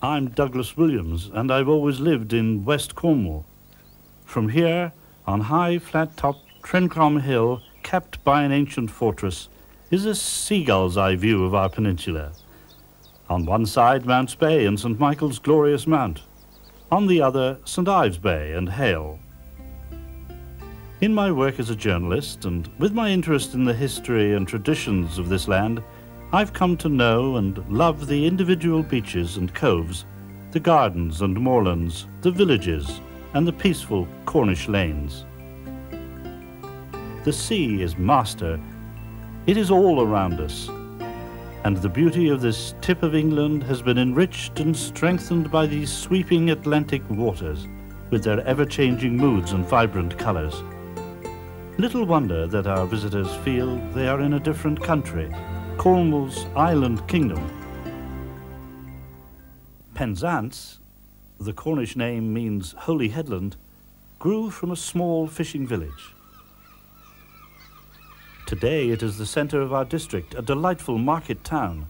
I'm Douglas Williams, and I've always lived in West Cornwall. From here, on high, flat-topped Trencrom Hill, capped by an ancient fortress, is a seagull's eye view of our peninsula. On one side, Mounts Bay and St Michael's glorious mount. On the other, St Ives Bay and Hale. In my work as a journalist, and with my interest in the history and traditions of this land, I've come to know and love the individual beaches and coves, the gardens and moorlands, the villages, and the peaceful Cornish lanes. The sea is master. It is all around us. And the beauty of this tip of England has been enriched and strengthened by these sweeping Atlantic waters, with their ever-changing moods and vibrant colours. Little wonder that our visitors feel they are in a different country, Cornwall's island kingdom. Penzance, the Cornish name means holy headland, grew from a small fishing village. Today it is the centre of our district, a delightful market town.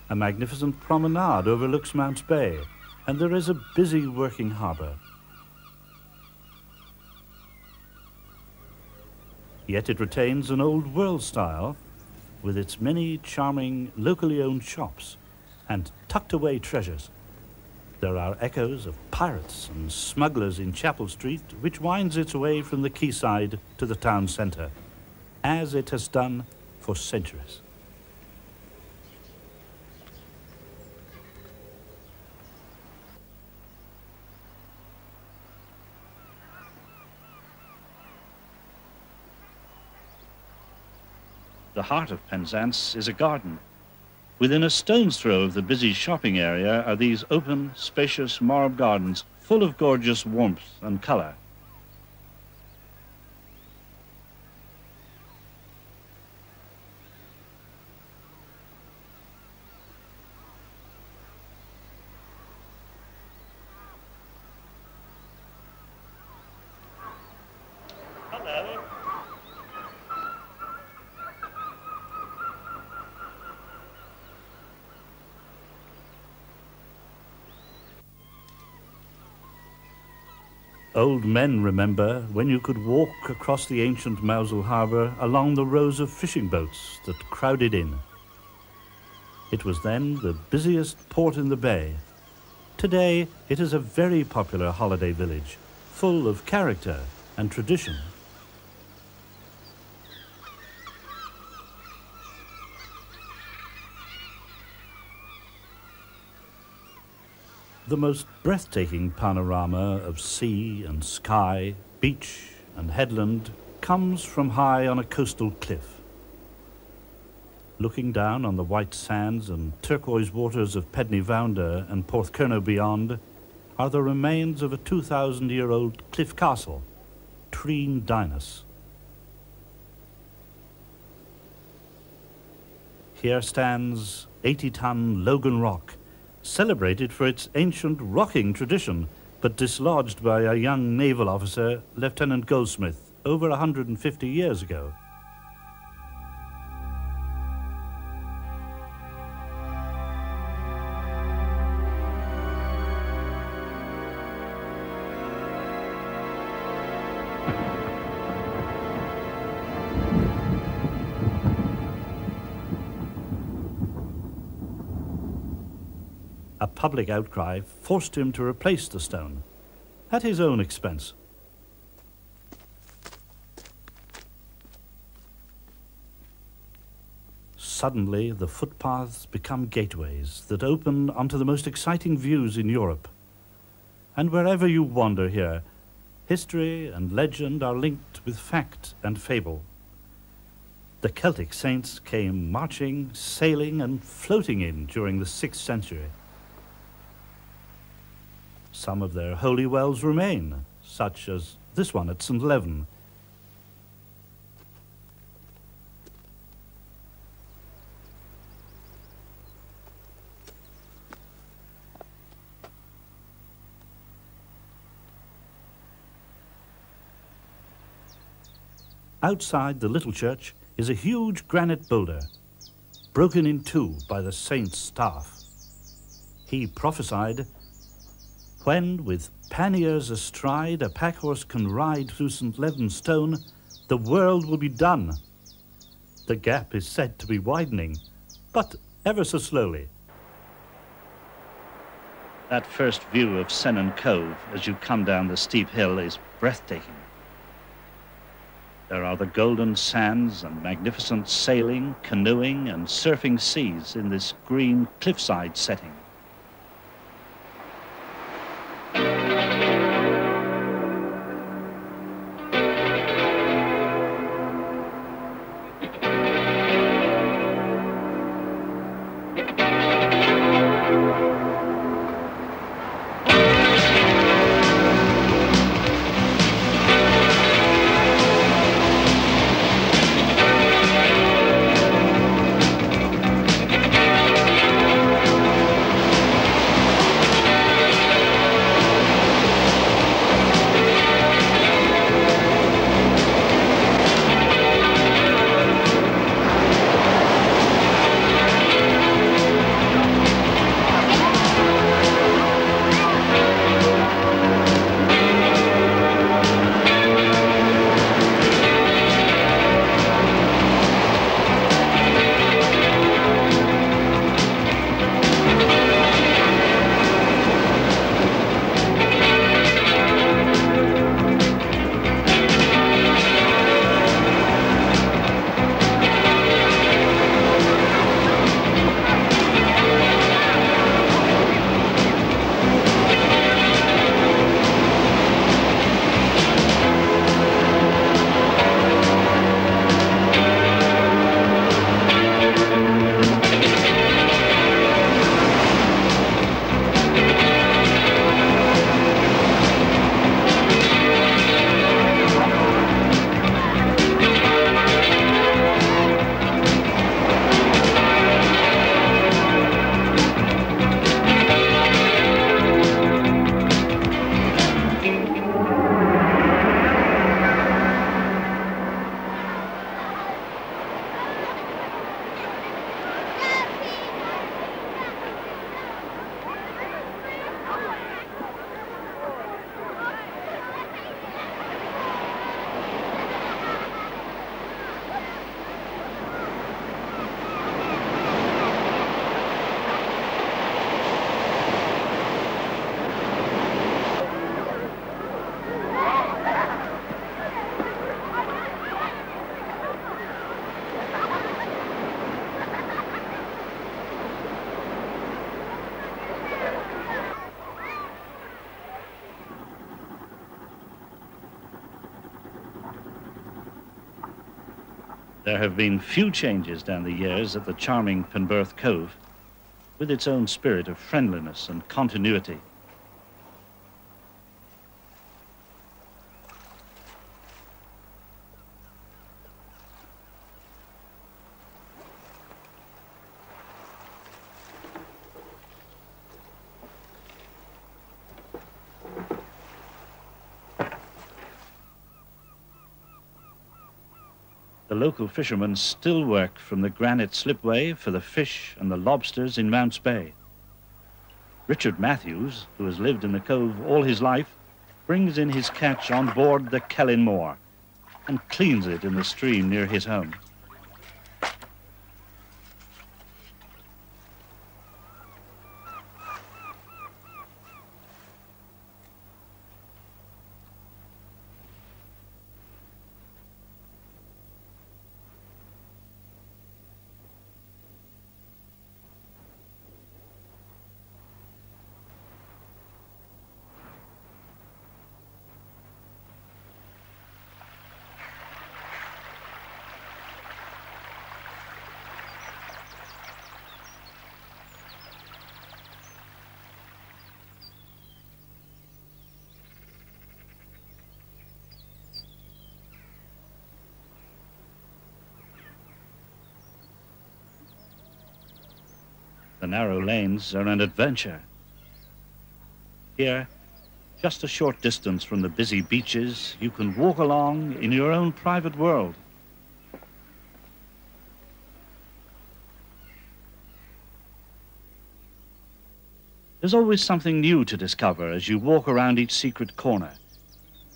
A magnificent promenade overlooks Mounts Bay, and there is a busy working harbour. Yet it retains an old world style, with its many charming locally owned shops and tucked away treasures. There are echoes of pirates and smugglers in Chapel Street, which winds its way from the quayside to the town centre, as it has done for centuries. The heart of Penzance is a garden. Within a stone's throw of the busy shopping area are these open, spacious marble gardens full of gorgeous warmth and colour. Old men remember when you could walk across the ancient Mousehole harbour along the rows of fishing boats that crowded in. It was then the busiest port in the bay. Today it is a very popular holiday village, full of character and tradition. The most breathtaking panorama of sea and sky, beach and headland comes from high on a coastal cliff. Looking down on the white sands and turquoise waters of Penwitھ and Porthcurno beyond are the remains of a 2,000-year-old cliff castle, Treen Dinas. Here stands 80-ton Logan Rock, celebrated for its ancient rocking tradition, but dislodged by a young naval officer, Lieutenant Goldsmith, over 150 years ago. A public outcry forced him to replace the stone, at his own expense. Suddenly, the footpaths become gateways that open onto the most exciting views in Europe. And wherever you wander here, history and legend are linked with fact and fable. The Celtic saints came marching, sailing, and floating in during the 6th century. Some of their holy wells remain, such as this one at St Leven. Outside the little church is a huge granite boulder, broken in two by the saint's staff. He prophesied, when with panniers astride a packhorse can ride through St Leven's Stone, the world will be done. The gap is said to be widening, but ever so slowly. That first view of Sennan Cove as you come down the steep hill is breathtaking. There are the golden sands and magnificent sailing, canoeing and surfing seas in this green cliffside setting. There have been few changes down the years at the charming Penberth Cove, with its own spirit of friendliness and continuity. The local fishermen still work from the granite slipway for the fish and the lobsters in Mounts Bay. Richard Matthews, who has lived in the cove all his life, brings in his catch on board the Kellinmore and cleans it in the stream near his home. The narrow lanes are an adventure. Here, just a short distance from the busy beaches, you can walk along in your own private world. There's always something new to discover as you walk around each secret corner,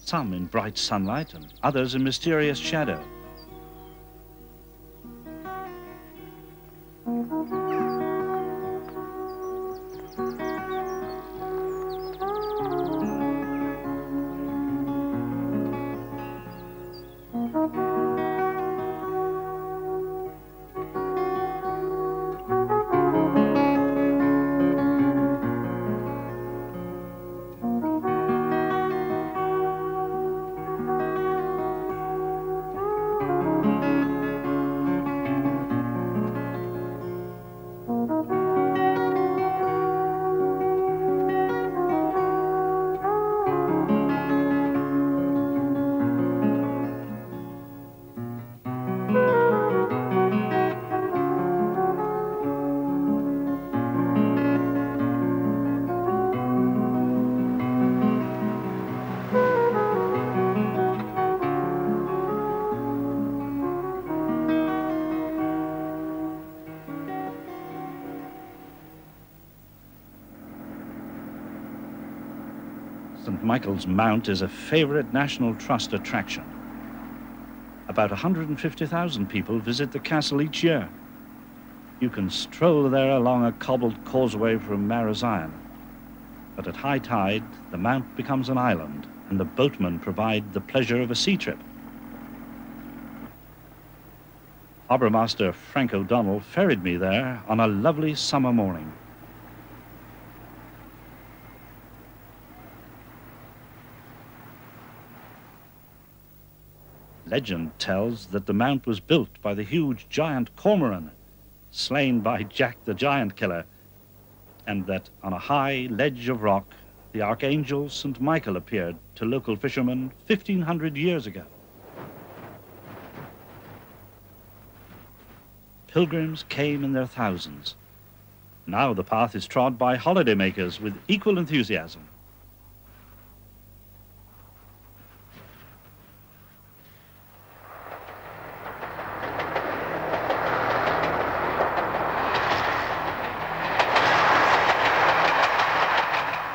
some in bright sunlight and others in mysterious shadow. St Michael's Mount is a favourite National Trust attraction. About 150,000 people visit the castle each year. You can stroll there along a cobbled causeway from Marazion. But at high tide, the mount becomes an island, and the boatmen provide the pleasure of a sea trip. Harbour Master Frank O'Donnell ferried me there on a lovely summer morning. Legend tells that the mount was built by the huge giant cormorant, slain by Jack the Giant Killer, and that on a high ledge of rock, the Archangel St Michael appeared to local fishermen 1,500 years ago. Pilgrims came in their thousands. Now the path is trod by holidaymakers with equal enthusiasm.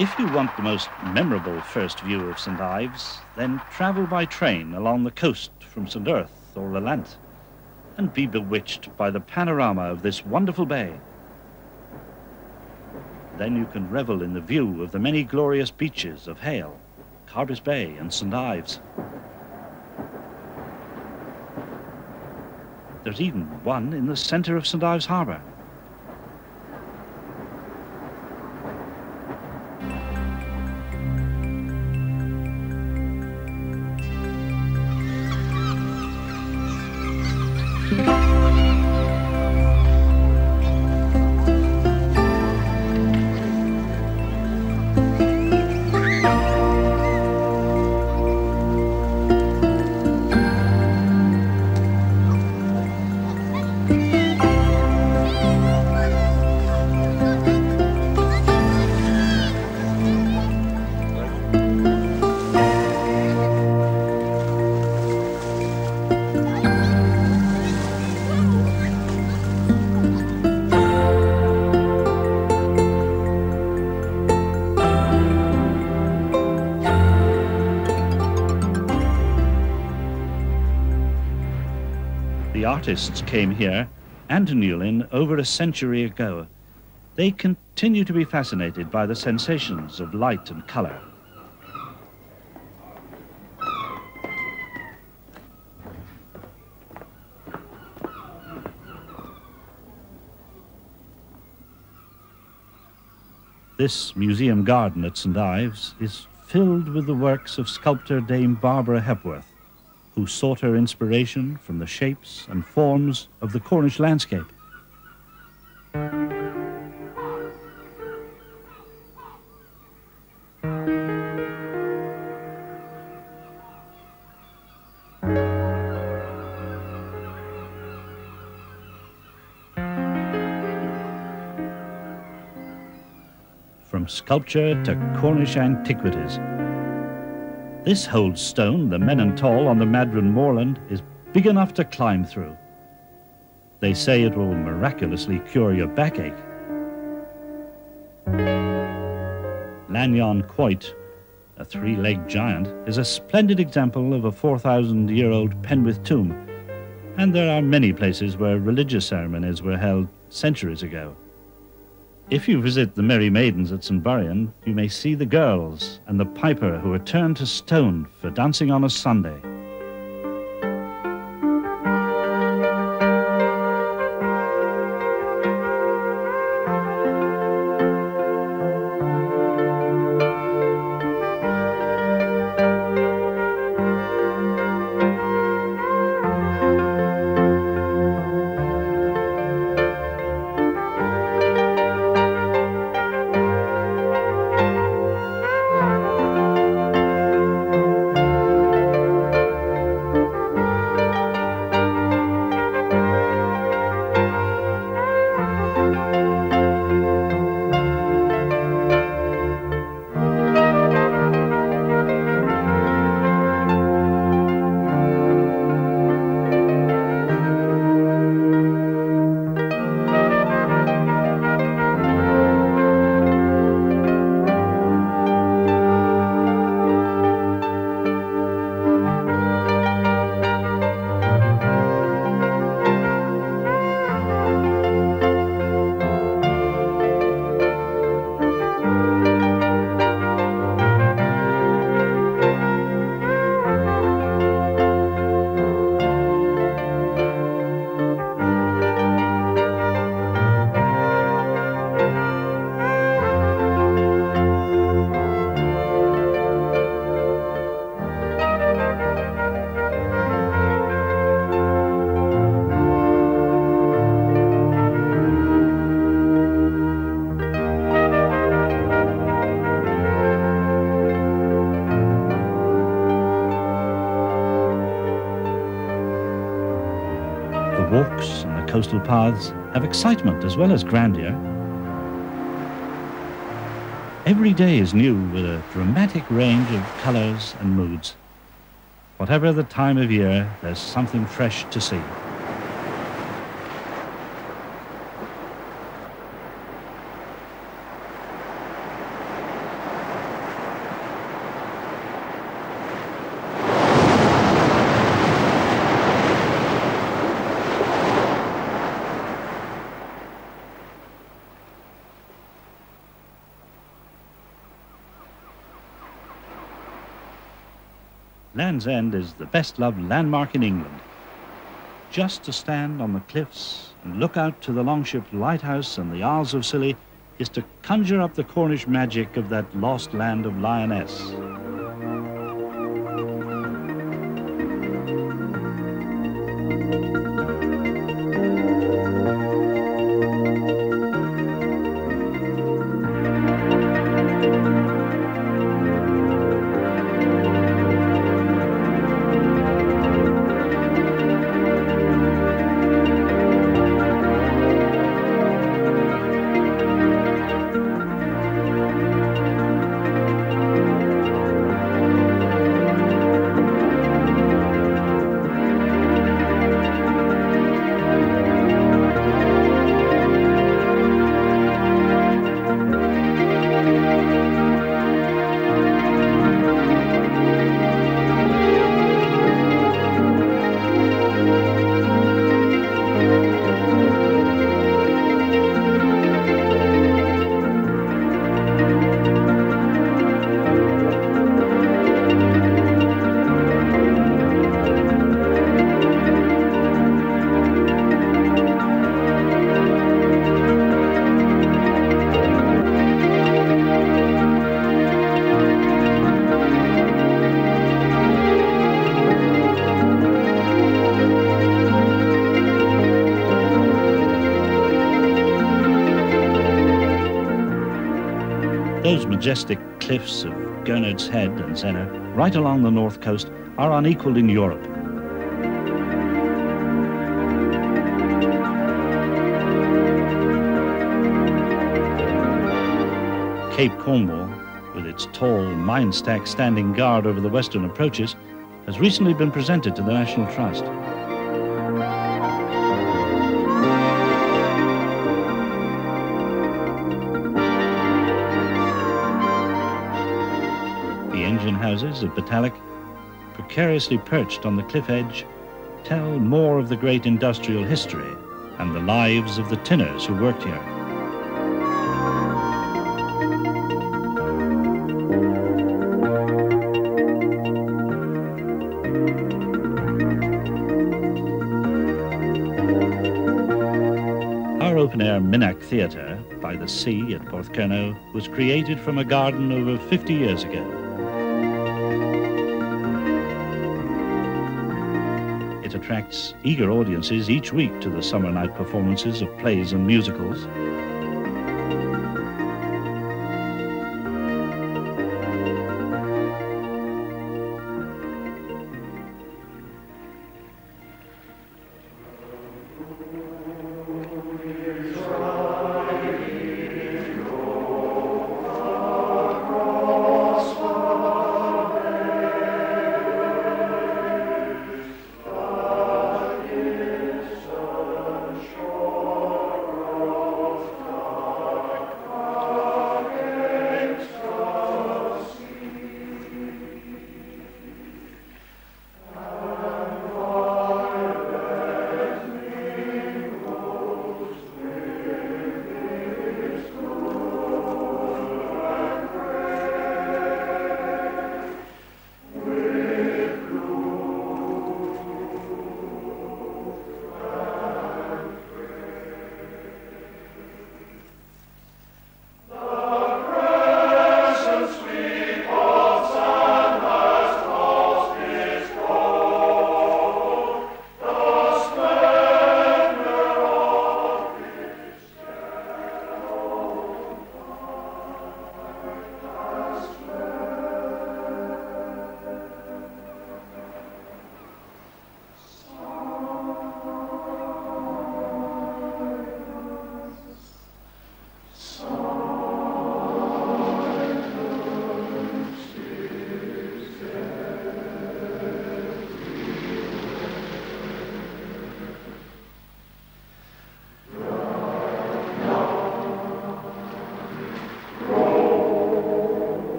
If you want the most memorable first view of St Ives, then travel by train along the coast from St Erth or Lelant, and be bewitched by the panorama of this wonderful bay. Then you can revel in the view of the many glorious beaches of Hale, Carbis Bay and St Ives. There's even one in the centre of St Ives Harbour. The artists came here and to Newlyn over a century ago. They continue to be fascinated by the sensations of light and colour. This museum garden at St Ives is filled with the works of sculptor Dame Barbara Hepworth, who sought her inspiration from the shapes and forms of the Cornish landscape. From sculpture to Cornish antiquities, this holds stone, the Men and Tall on the Madron moorland, is big enough to climb through. They say it will miraculously cure your backache. Lanyon Quoit, a three-legged giant, is a splendid example of a 4,000-year-old Penwith tomb, and there are many places where religious ceremonies were held centuries ago. If you visit the Merry Maidens at St Buryan, you may see the girls and the piper who are turned to stone for dancing on a Sunday. Walks and the coastal paths have excitement as well as grandeur. Every day is new with a dramatic range of colours and moods. Whatever the time of year, there's something fresh to see. Land's End is the best-loved landmark in England. Just to stand on the cliffs and look out to the Longship Lighthouse and the Isles of Scilly is to conjure up the Cornish magic of that lost land of Lyonesse. Those majestic cliffs of Gurnard's Head and Zenner, right along the north coast, are unequalled in Europe. Cape Cornwall, with its tall mine stack standing guard over the western approaches, has recently been presented to the National Trust. houses of Batalic, precariously perched on the cliff edge, tell more of the great industrial history and the lives of the tinners who worked here. Our open-air Minack Theatre by the sea at Porthcurno was created from a garden over 50 years ago. It attracts eager audiences each week to the summer night performances of plays and musicals.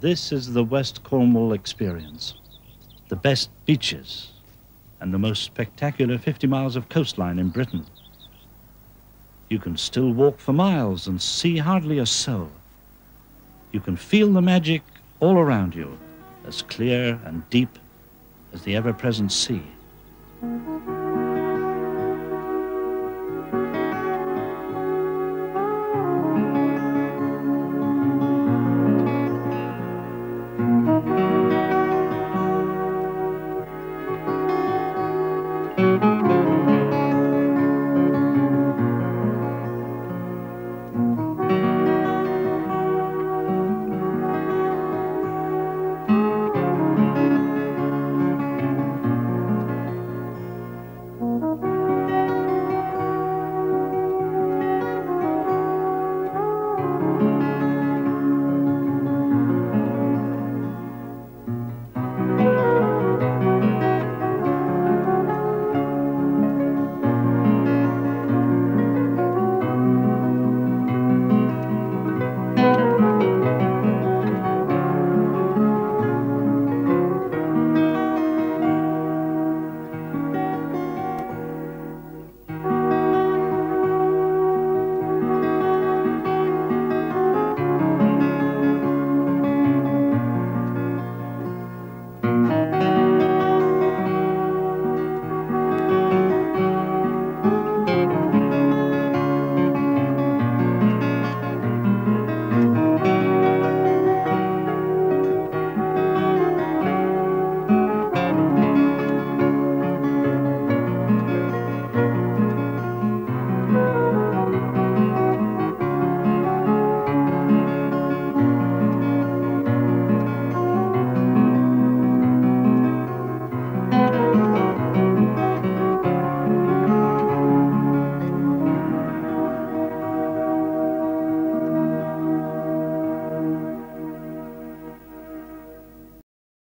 This is the West Cornwall experience. The best beaches and the most spectacular 50 miles of coastline in Britain. You can still walk for miles and see hardly a soul. You can feel the magic all around you, as clear and deep as the ever-present sea.